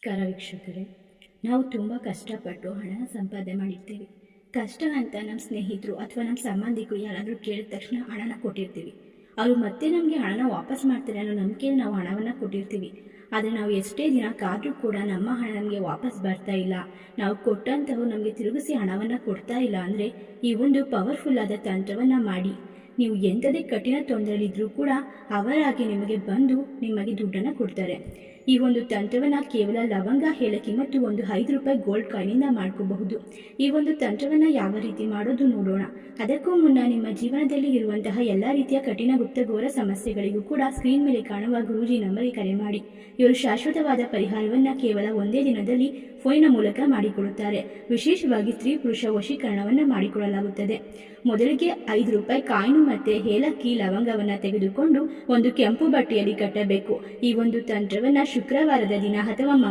ವೀಕ್ಷಕರೇ, ನಾವು ತುಂಬ ಕಷ್ಟಪಟ್ಟು ಹಣನ ಸಂಪಾದನೆ ಮಾಡಿರ್ತೀವಿ. ಕಷ್ಟ ಅಂತ ನಮ್ಮ ಸ್ನೇಹಿತರು ಅಥವಾ ನಮ್ಮ ಸಂಬಂಧಿಕರು ಯಾರಾದರೂ ಕೇಳಿದ ತಕ್ಷಣ ಹಣನ ಕೊಟ್ಟಿರ್ತೀವಿ. ಅವರು ಮತ್ತೆ ನಮಗೆ ಹಣನ ವಾಪಸ್ ಮಾಡ್ತಾರೆ ಅನ್ನೋ ನಂಬಿಕೆಯಲ್ಲಿ ನಾವು ಹಣವನ್ನು ಕೊಟ್ಟಿರ್ತೀವಿ. ಆದರೆ ನಾವು ಎಷ್ಟೇ ದಿನ ಕಾದರೂ ಕೂಡ ನಮ್ಮ ಹಣ ನಮಗೆ ವಾಪಸ್ ಬರ್ತಾ ಇಲ್ಲ, ನಾವು ಕೊಟ್ಟಂಥವು ನಮಗೆ ತಿರುಗಿಸಿ ಹಣವನ್ನು ಕೊಡ್ತಾ ಇಲ್ಲ ಅಂದರೆ ಈ ಒಂದು ಪವರ್ಫುಲ್ ಆದ ತಂತ್ರವನ್ನು ಮಾಡಿ. ನೀವು ಎಂಥದೇ ಕಠಿಣ ತೊಂದರೆಯಲ್ಲಿದ್ದರೂ ಕೂಡ ಅವರಾಗಿ ನಿಮಗೆ ಬಂದು ನಿಮಗೆ ದುಡ್ಡನ್ನು ಕೊಡ್ತಾರೆ. ಈ ಒಂದು ತಂತ್ರವನ್ನು ಕೇವಲ ಲವಂಗ, ಏಲಕ್ಕಿ ಮತ್ತು ಒಂದು 5 ರೂಪಾಯಿ ಗೋಲ್ಡ್ ಕಾಯಿನಿಂದ ಮಾಡ್ಕೋಬಹುದು. ಈ ಒಂದು ತಂತ್ರವನ್ನು ಯಾವ ರೀತಿ ಮಾಡೋದು ನೋಡೋಣ. ಅದಕ್ಕೂ ಮುನ್ನ ನಿಮ್ಮ ಜೀವನದಲ್ಲಿ ಇರುವಂತಹ ಎಲ್ಲ ರೀತಿಯ ಕಠಿಣ ಗುಪ್ತಗೋರ ಸಮಸ್ಯೆಗಳಿಗೂ ಕೂಡ ಸ್ಕ್ರೀನ್ ಮೇಲೆ ಕಾಣುವ ಗುರೂಜಿ ನಂಬರಿಗೆ ಕರೆ ಮಾಡಿ. ಇವರು ಶಾಶ್ವತವಾದ ಪರಿಹಾರವನ್ನು ಕೇವಲ ಒಂದೇ ದಿನದಲ್ಲಿ ಫೋನಿನ ಮೂಲಕ ಮಾಡಿಕೊಡುತ್ತಾರೆ. ವಿಶೇಷವಾಗಿ ಸ್ತ್ರೀ ಪುರುಷ ವಶೀಕರಣವನ್ನು ಮಾಡಿಕೊಡಲಾಗುತ್ತದೆ. ಮೊದಲಿಗೆ 5 ರೂಪಾಯಿ ಕಾಯಿನು ಮತ್ತು ಏಲಕ್ಕಿ ಲವಂಗವನ್ನು ತೆಗೆದುಕೊಂಡು ಒಂದು ಕೆಂಪು ಬಟ್ಟೆಯಲ್ಲಿ ಕಟ್ಟಬೇಕು. ಈ ಒಂದು ತಂತ್ರವನ್ನು ಶುಕ್ರವಾರದ ದಿನ ಅಥವಾ